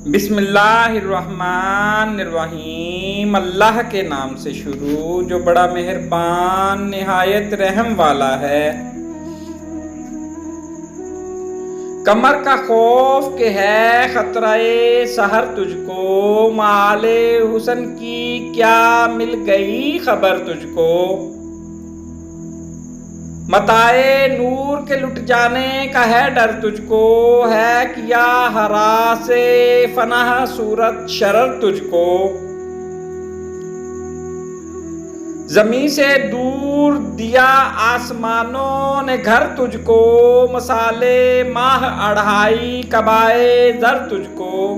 बिस्मिल्लाहिर्रहमानिर्रहीम। अल्लाह के नाम से शुरू जो बड़ा मेहरबान निहायत रहम वाला है। कमर का खौफ के है खतराए सहर तुझको, माले हुसन की क्या मिल गई खबर तुझको। मताए नूर के लुट जाने का है डर तुझको, है किया हरा से फनाह सूरत शरर तुझको। जमी से दूर दिया आसमानों ने घर तुझको, मसाले माह अढ़ाई कबाए जर तुझको।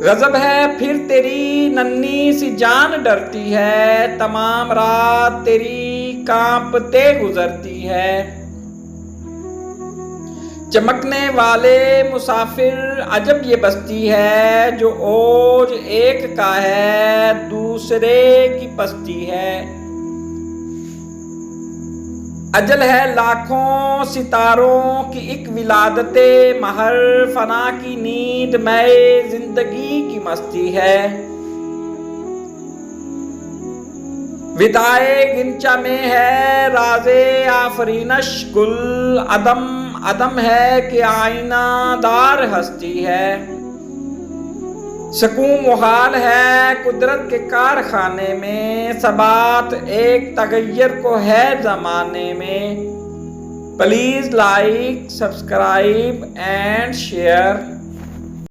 गजब है फिर तेरी नन्ही सी जान डरती है, तमाम रात तेरी कांपते गुजरती है। चमकने वाले मुसाफिर अजब ये बस्ती है, जो ओज एक का है दूसरे की पस्ती है। अजल है लाखों सितारों की एक विलादते महर, फना की नींद में जिंदगी की मस्ती है। विदाए गिनचा में है राजे आफरीनश गुल, अदम अदम है कि आईनादार हस्ती है। सकून मुहाल है कुदरत के कारखाने में, सबात एक तगैयर को है जमाने में। Please like subscribe and share.